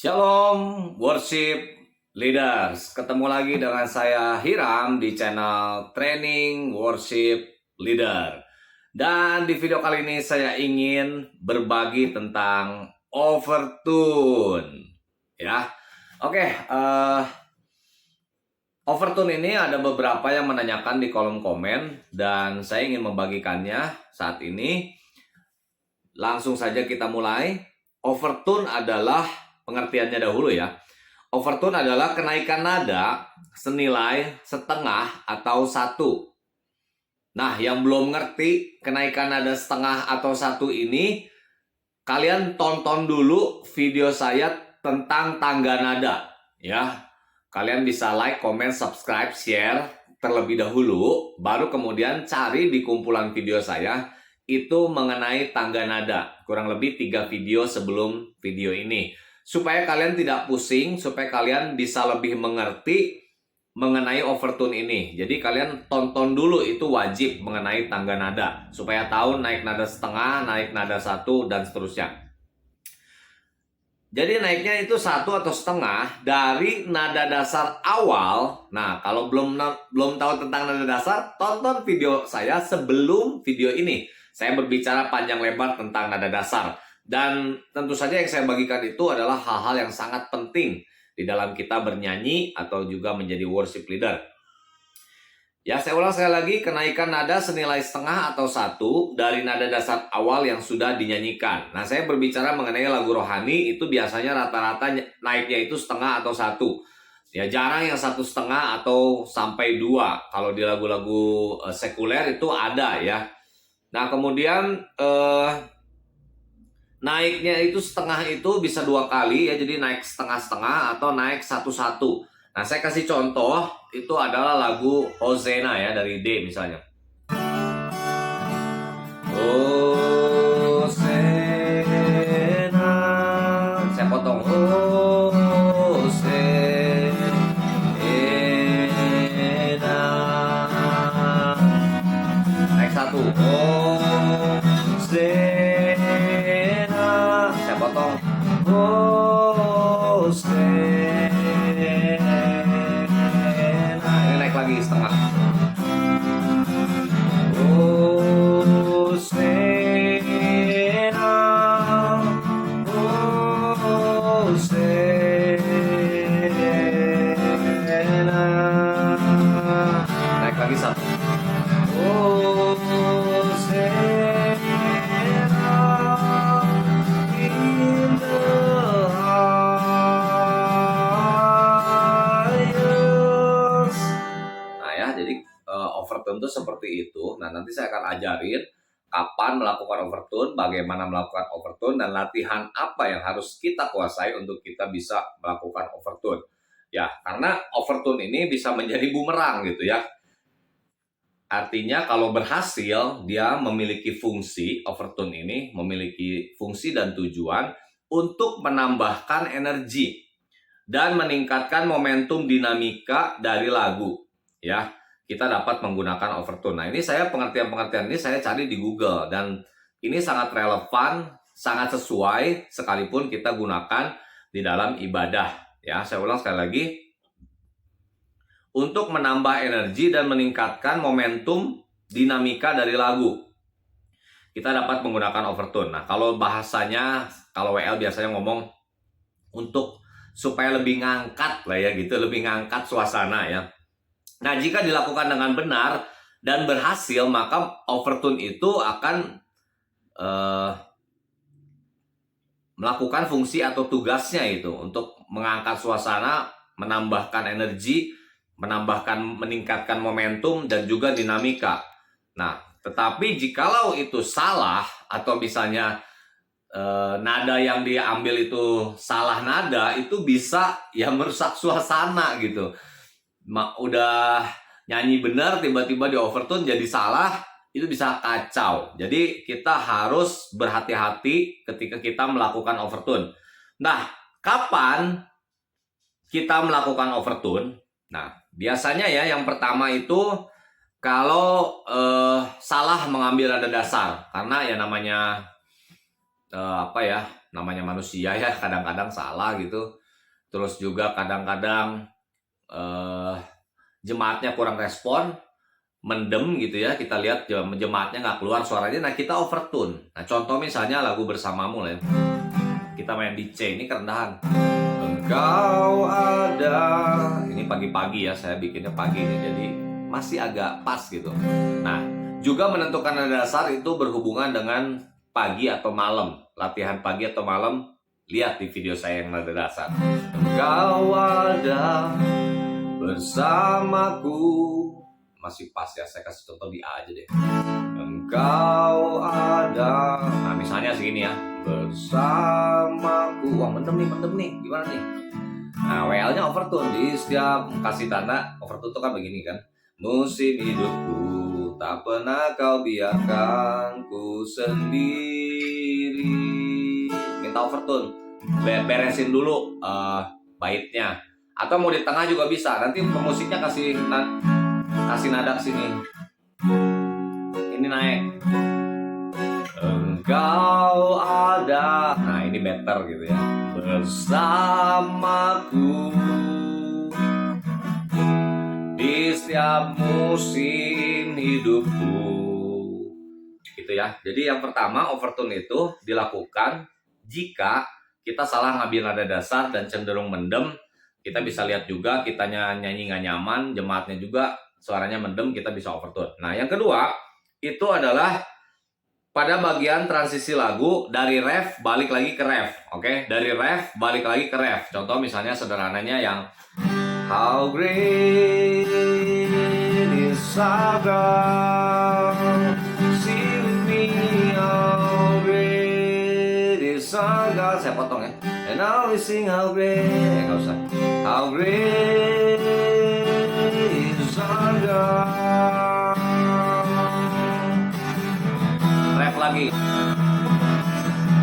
Shalom worship leaders, ketemu lagi dengan saya Hiram di channel Training Worship Leader. Dan di video kali ini saya ingin berbagi tentang overtune. Ya, oke. Overtune ini ada beberapa yang menanyakan di kolom komen dan saya ingin membagikannya saat ini. Langsung saja kita mulai. Overtune adalah pengertiannya dahulu ya. Overtone adalah kenaikan nada senilai setengah atau satu. Nah, yang belum ngerti kenaikan nada setengah atau satu ini, kalian tonton dulu video saya tentang tangga nada ya. Kalian bisa like, comment, subscribe, share terlebih dahulu, baru kemudian cari di kumpulan video saya itu mengenai tangga nada. Kurang lebih 3 video sebelum video ini. Supaya kalian tidak pusing, supaya kalian bisa lebih mengerti mengenai overtune ini. Jadi kalian tonton dulu, itu wajib mengenai tangga nada. Supaya tahu naik nada setengah, naik nada satu, dan seterusnya. Jadi naiknya itu satu atau setengah dari nada dasar awal. Nah, kalau belum tahu tentang nada dasar, tonton video saya sebelum video ini. Saya berbicara panjang lebar tentang nada dasar. Dan tentu saja yang saya bagikan itu adalah hal-hal yang sangat penting di dalam kita bernyanyi atau juga menjadi worship leader. Ya, saya ulang sekali lagi, kenaikan nada senilai setengah atau satu dari nada dasar awal yang sudah dinyanyikan. Nah, saya berbicara mengenai lagu rohani, itu biasanya rata-rata naiknya itu setengah atau satu. Ya, jarang yang satu setengah atau sampai dua. Kalau di lagu-lagu sekuler itu ada ya. Nah, kemudian naiknya itu setengah itu bisa 2 kali ya, jadi naik setengah-setengah atau naik satu-satu. Nah, saya kasih contoh, itu adalah lagu Hosanna ya, dari D misalnya. Hosanna, saya potong. Hosanna, naik satu. Hosanna, saya potong. Hosanna, ini naik lagi setengah. Hosanna, Hosanna, naik lagi satu. Overtune itu seperti itu. Nah, nanti saya akan ajarin kapan melakukan overtune, bagaimana melakukan overtune, dan latihan apa yang harus kita kuasai untuk kita bisa melakukan overtune. Ya, karena overtune ini bisa menjadi bumerang gitu ya. Artinya kalau berhasil, dia memiliki fungsi, overtune ini memiliki fungsi dan tujuan untuk menambahkan energi dan meningkatkan momentum dinamika dari lagu. Ya, kita dapat menggunakan overtune. Nah, ini saya pengertian-pengertian ini saya cari di Google dan ini sangat relevan, sangat sesuai sekalipun kita gunakan di dalam ibadah. Ya, saya ulang sekali lagi. Untuk menambah energi dan meningkatkan momentum dinamika dari lagu, kita dapat menggunakan overtune. Nah, kalau bahasanya, kalau WL biasanya ngomong untuk supaya lebih ngangkat lah ya gitu, lebih ngangkat suasana ya. Nah, jika dilakukan dengan benar dan berhasil, maka overtune itu akan melakukan fungsi atau tugasnya itu untuk mengangkat suasana, menambahkan energi, meningkatkan momentum dan juga dinamika. Nah, tetapi jikalau itu salah atau misalnya nada yang diambil itu salah nada, itu bisa ya merusak suasana gitu. Udah nyanyi benar, tiba-tiba di overtune jadi salah, itu bisa kacau. Jadi kita harus berhati-hati ketika kita melakukan overtune. Nah, kapan kita melakukan overtune? Nah, biasanya ya yang pertama itu kalau salah mengambil nada dasar, karena ya namanya namanya manusia ya, kadang-kadang salah gitu. Terus juga kadang-kadang jemaatnya kurang respon, mendem gitu ya, kita lihat jemaatnya nggak keluar suaranya, nah kita overtune. Nah contoh misalnya lagu Bersamamu lah ya, kita main di C, ini kerendahan. Engkau ada, ini pagi-pagi ya, saya bikinnya pagi nih, jadi masih agak pas gitu. Nah juga menentukan nada dasar itu berhubungan dengan pagi atau malam, latihan pagi atau malam. Lihat di video saya yang nada dasar. Engkau ada bersamaku, masih pas ya, saya kasih contoh di A aja deh. Engkau ada, nah misalnya segini ya, bersamaku. Wah mendem nih, gimana nih? Nah WL-nya overtone, di setiap kasih tanda overtone tuh kan begini kan. Musim hidupku tak pernah kau biarkan ku sendiri. Minta overtone, beresin dulu baitnya. Atau mau di tengah juga bisa. Nanti pemusiknya kasih nada sini. Ini naik. Engkau ada. Nah ini better gitu ya. Bersamaku di setiap musim hidupku. Gitu ya. Jadi yang pertama overtone itu dilakukan jika kita salah ngambil nada dasar dan cenderung mendem. Kita bisa lihat juga kitanya nyanyi nggak nyaman, jemaatnya juga suaranya mendem, kita bisa overtone. Nah yang kedua itu adalah pada bagian transisi lagu dari ref balik lagi ke ref, oke? Dari ref balik lagi ke ref. Contoh misalnya sederhananya yang How great is our God, sing with me, how great is our God. Saya potong ya. And now we sing how great, nggak usah. How great is our God. Ref lagi.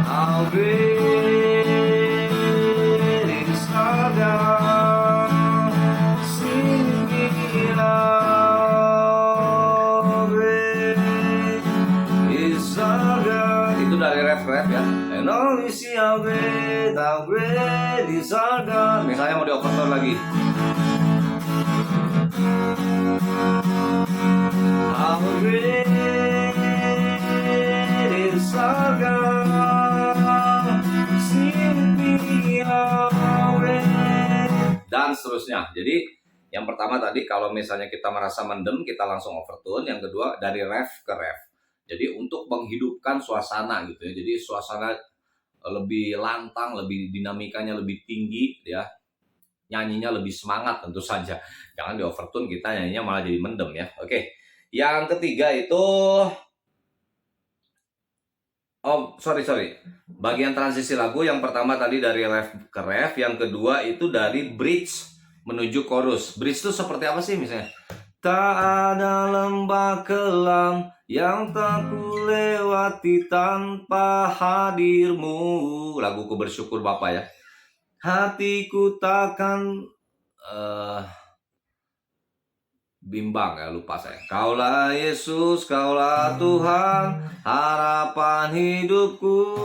How great is our God. Sing with me, how great is our God. Itu dari ref ya. And now we see how great is our God. Misalnya mau di overtone lagi. How great is our God. Sing with me, how great. Dan seterusnya. Jadi yang pertama tadi kalau misalnya kita merasa mendem, kita langsung overtone. Yang kedua dari ref ke ref. Jadi untuk menghidupkan suasana gitu ya. Jadi suasana lebih lantang, lebih dinamikanya lebih tinggi ya. Nyanyinya lebih semangat tentu saja. Jangan di overtone kita nyanyinya malah jadi mendem ya. Oke. Yang ketiga itu sorry. Bagian transisi lagu yang pertama tadi dari ref ke ref, yang kedua itu dari bridge menuju chorus. Bridge itu seperti apa sih misalnya? Tak ada lembah kelam yang tak ku lewati tanpa hadirmu. Laguku Bersyukur Bapa ya. Hatiku takkan bimbang ya, lupa saya. Kaulah Yesus, kaulah Tuhan, harapan hidupku.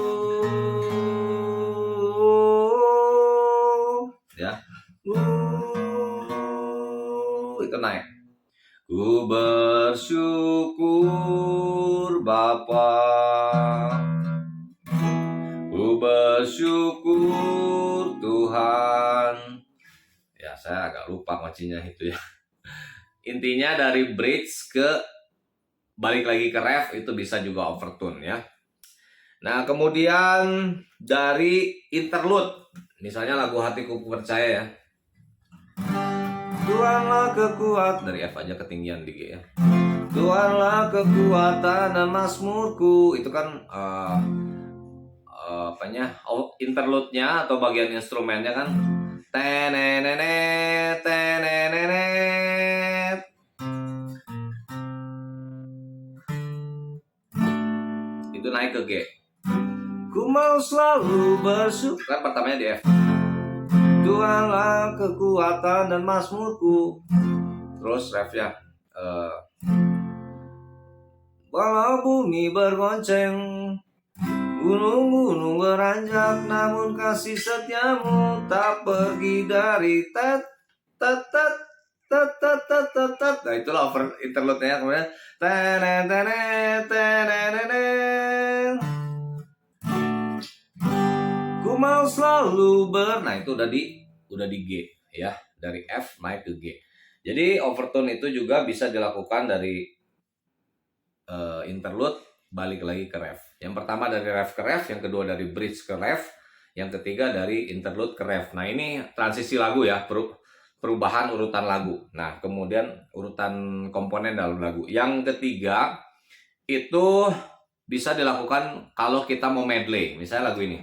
Ya. Itu naik. Ku bersyukur Bapa, ku bersyukur Tuhan. Ya saya agak lupa kuncinya itu ya. Intinya dari bridge ke balik lagi ke ref itu bisa juga overtone ya. Nah kemudian dari interlude, misalnya lagu Hatiku Percaya ya. Tuhanlah kekuatan, dari F aja ketinggian di G ya. Tuhanlah kekuatan dan mazmurku, itu kan interlude-nya atau bagian instrumennya kan tenenenet. Itu naik ke G. Ku mau selalu bersyukur, kan pertamanya di F. Tuhanlah kekuatan dan mazmurku. Terus refnya walau bumi bergoncang, Gunung-gunung beranjak, namun kasih setiamu tak pergi dari tat tat tat tat tat tat tat tat. Nah itulah over interlude-nya. Kemudian tenen tenen tenen tenen. Ku mau selalu nah itu udah di G ya, dari F naik ke G. Jadi overtone itu juga bisa dilakukan dari interlude balik lagi ke ref. Yang pertama dari ref ke ref, yang kedua dari bridge ke ref, yang ketiga dari interlude ke ref. Nah ini transisi lagu ya, perubahan urutan lagu. Nah kemudian urutan komponen dalam lagu. Yang ketiga itu bisa dilakukan kalau kita mau medley. Misalnya lagu ini.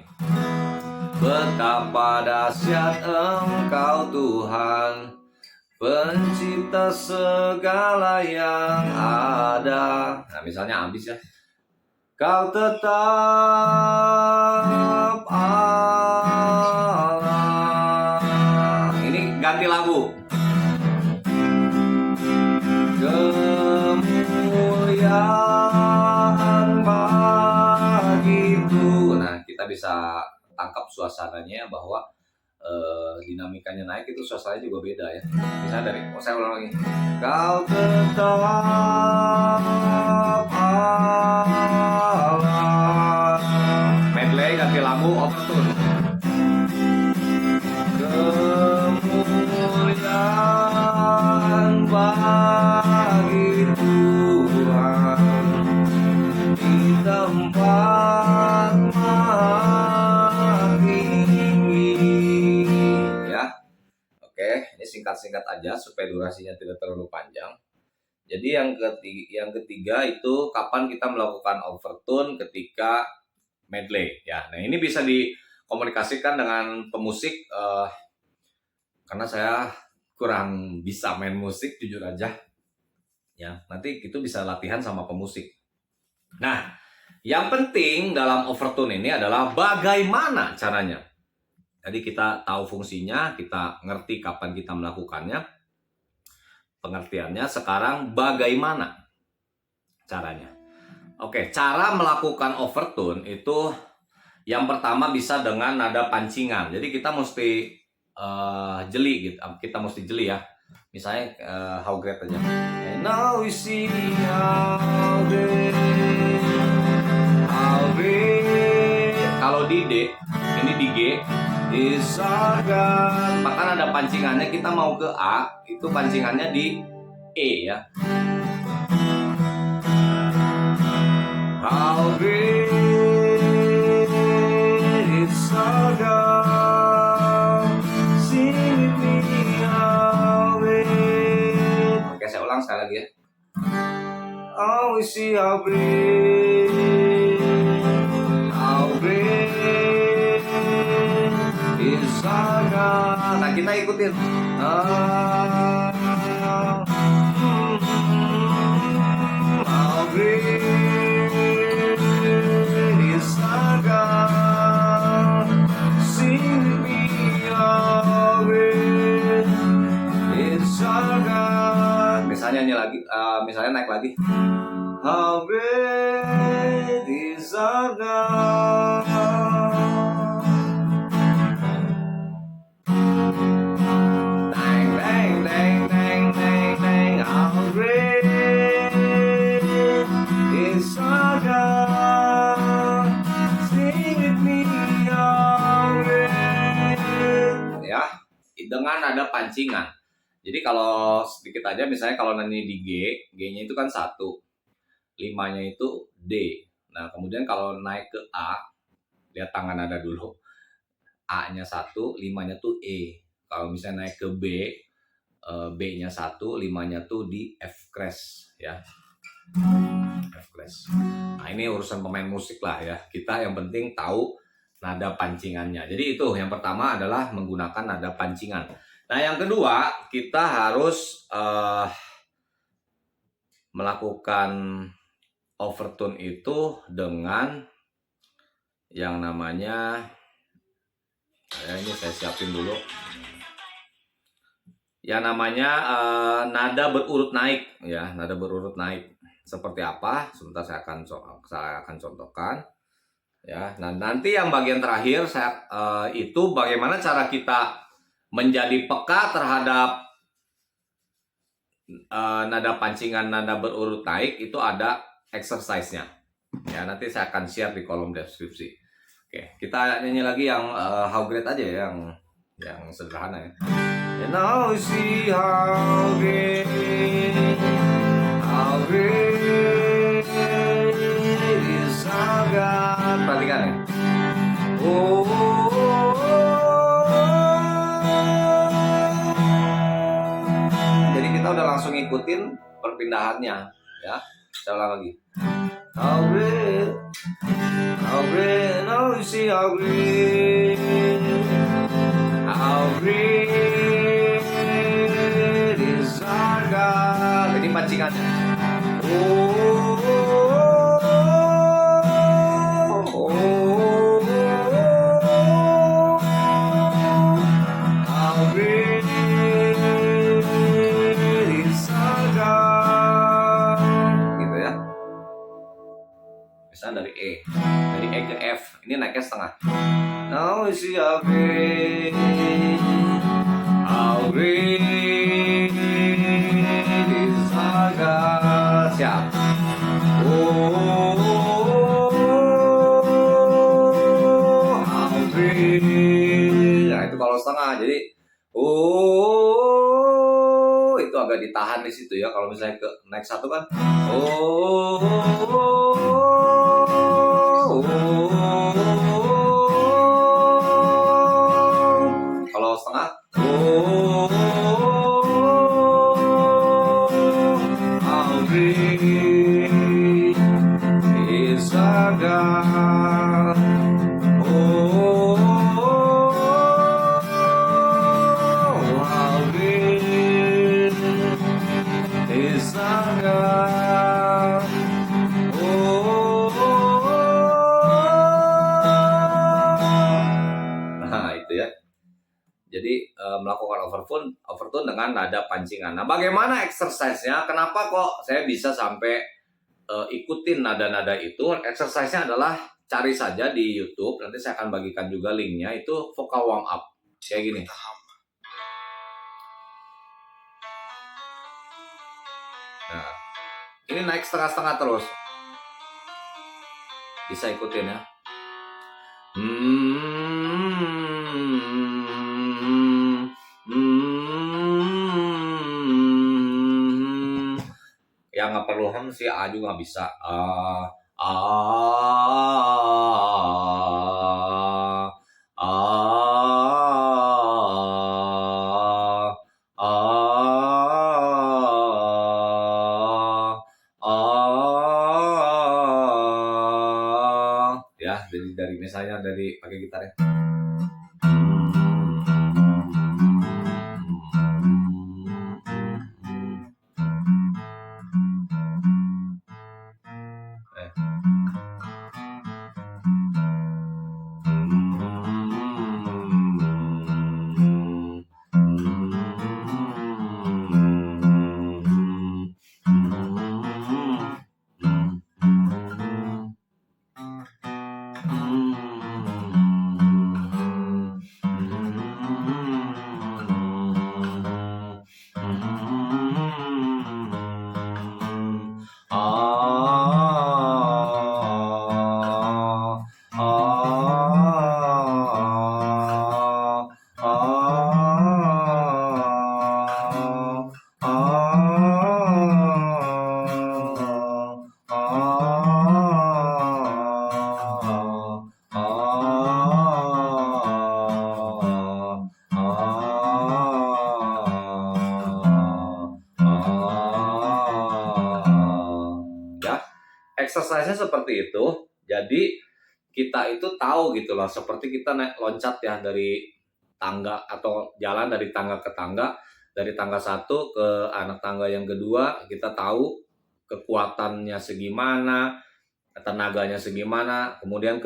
Betapa dahsyat Engkau Tuhan, pencipta segala yang ada. Nah misalnya habis ya. Kau tetap Allah. Ini ganti lagu. Kemuliaan bagiku. Nah kita bisa tangkap suasananya bahwa dinamikanya naik itu suasananya juga beda ya. Misalnya dari saya ulang lagi. Kau tetap Allah. Medley ganti lagu overtune. Kemuliaan bagi Tuhan di tempat ini singkat-singkat aja supaya durasinya tidak terlalu panjang. Jadi yang ketiga itu kapan kita melakukan overtone ketika medley ya. Nah ini bisa dikomunikasikan dengan pemusik karena saya kurang bisa main musik jujur aja ya. Nanti itu bisa latihan sama pemusik. Nah yang penting dalam overtone ini adalah bagaimana caranya. Jadi kita tahu fungsinya, kita ngerti kapan kita melakukannya, pengertiannya. Sekarang bagaimana caranya? Oke, cara melakukan overtone itu yang pertama bisa dengan nada pancingan. Jadi kita mesti jeli gitu, kita mesti jeli ya. Misalnya how great aja. And now we see how great. Kalau di D, ini di G. Isagan. Bahkan ada pancingannya, kita mau ke A, itu pancingannya di E ya. How great is our God, sing with me how great. Oke, saya ulang sekali lagi ya. Oh, we see how great, how great. Nah kita ikutin. How great is our God, sing with me how great is our God. Misalnya ini lagi, misalnya naik lagi. How great is our God. Dengan nada pancingan. Jadi kalau sedikit aja, misalnya kalau nyanyi di G, G-nya itu kan 1, 5-nya itu D. Nah kemudian kalau naik ke A, lihat tangan nada dulu. A-nya 1, 5-nya tuh E. Kalau misalnya naik ke B, B-nya 1, 5-nya tuh di F crash ya. F crash. Nah ini urusan pemain musik lah ya. Kita yang penting tahu nada pancingannya. Jadi itu yang pertama adalah menggunakan nada pancingan. Nah yang kedua kita harus melakukan overtone itu dengan yang namanya ini saya siapin dulu. Yang namanya nada berurut naik ya, nada berurut naik. Seperti apa? Sebentar saya akan contohkan. Ya, nah nanti yang bagian terakhir itu bagaimana cara kita menjadi peka terhadap nada pancingan, nada berurut naik, itu ada exercise-nya. Ya, nanti saya akan share di kolom deskripsi. Oke, kita nyanyi lagi yang how great aja ya, yang sederhana ya. And now we see how great is our God. Perhatikan ya. Oh, jadi kita udah langsung ngikutin perpindahannya ya. Saya ulang lagi. How great, now you see how great is our God. Ini pancingannya. How great is our God. Gitu ya. Misalnya dari E ke F, ini naiknya setengah. Now you see how great is our God. Siap. Oh, how great. Nah itu kalau setengah, jadi itu agak ditahan di situ ya. Kalau misalnya ke naik satu kan, kalau setengah, how great is our God. How great is our God. Nah itu ya. Jadi melakukan overtune dengan nada pancingan. Nah bagaimana exercise-nya? Kenapa kok saya bisa sampai ikutin nada-nada itu? Exercise-nya adalah cari saja di YouTube. Nanti saya akan bagikan juga linknya. Itu vocal warm up kayak gini. Nah, ini naik setengah-setengah terus. Bisa ikutin ya. Yang nggak perlu si A juga bisa. Ya, dari misalnya dari pakai gitar ya. Exercise-nya seperti itu. Jadi kita itu tahu gitu loh, seperti kita naik loncat ya dari tangga atau jalan dari tangga ke tangga, dari tangga satu ke anak tangga yang kedua, kita tahu kekuatannya segimana, tenaganya segimana, kemudian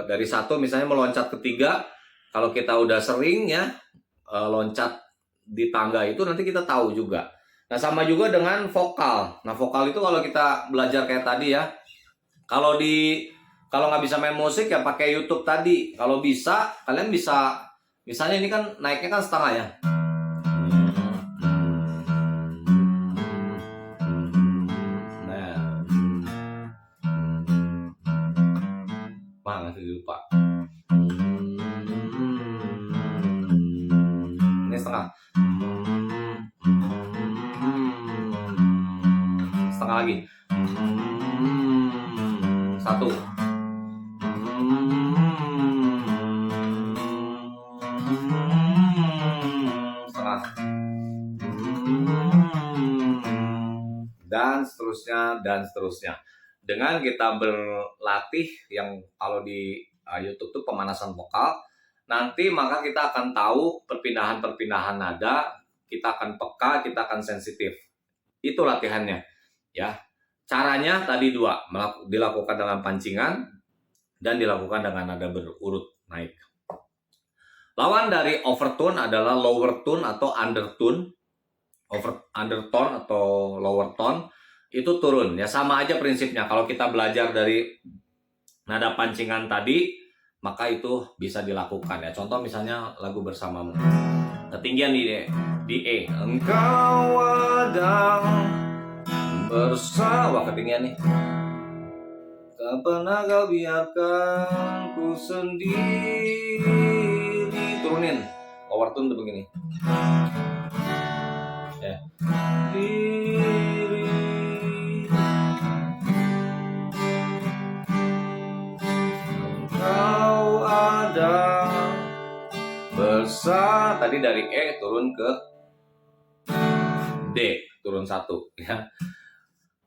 dari satu misalnya meloncat ke tiga, kalau kita udah sering ya loncat di tangga itu nanti kita tahu juga. Nah sama juga dengan vokal. Nah vokal itu kalau kita belajar kayak tadi ya, kalau di Kalau nggak bisa main musik ya pakai YouTube tadi. Kalau bisa, kalian bisa, misalnya ini kan naiknya kan setengah ya. Nah, mana sih lupa. Ini setengah. Setengah lagi. Satu. Setengah. Dan seterusnya, dan seterusnya. Dengan kita berlatih yang kalau di YouTube tuh pemanasan vokal, nanti maka kita akan tahu perpindahan-perpindahan nada, kita akan peka, kita akan sensitif. Itu latihannya, ya. Caranya tadi dua, dilakukan dengan pancingan dan dilakukan dengan nada berurut naik. Lawan dari overtone adalah lower tone atau undertone. Undertone atau lower tone itu turun, ya sama aja prinsipnya. Kalau kita belajar dari nada pancingan tadi, maka itu bisa dilakukan ya. Contoh misalnya lagu Bersamamu, ketinggian di E, engkau ada bersama, ketinggian nih, tak pernah kau biarkan ku sendiri, turunin, lower tone tuh begini ya. Engkau ada bersama, tadi dari E turun ke D, turun satu ya.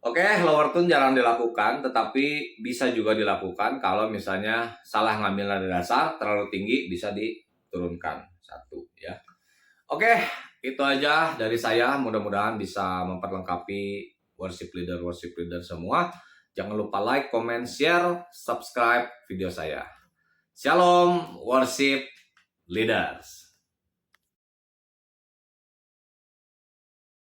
Oke, lower tone jarang dilakukan, tetapi bisa juga dilakukan kalau misalnya salah ngambil nada dasar, terlalu tinggi bisa diturunkan satu ya. Oke, itu aja dari saya. Mudah-mudahan bisa memperlengkapi worship leader semua. Jangan lupa like, comment, share, subscribe video saya. Shalom worship leaders.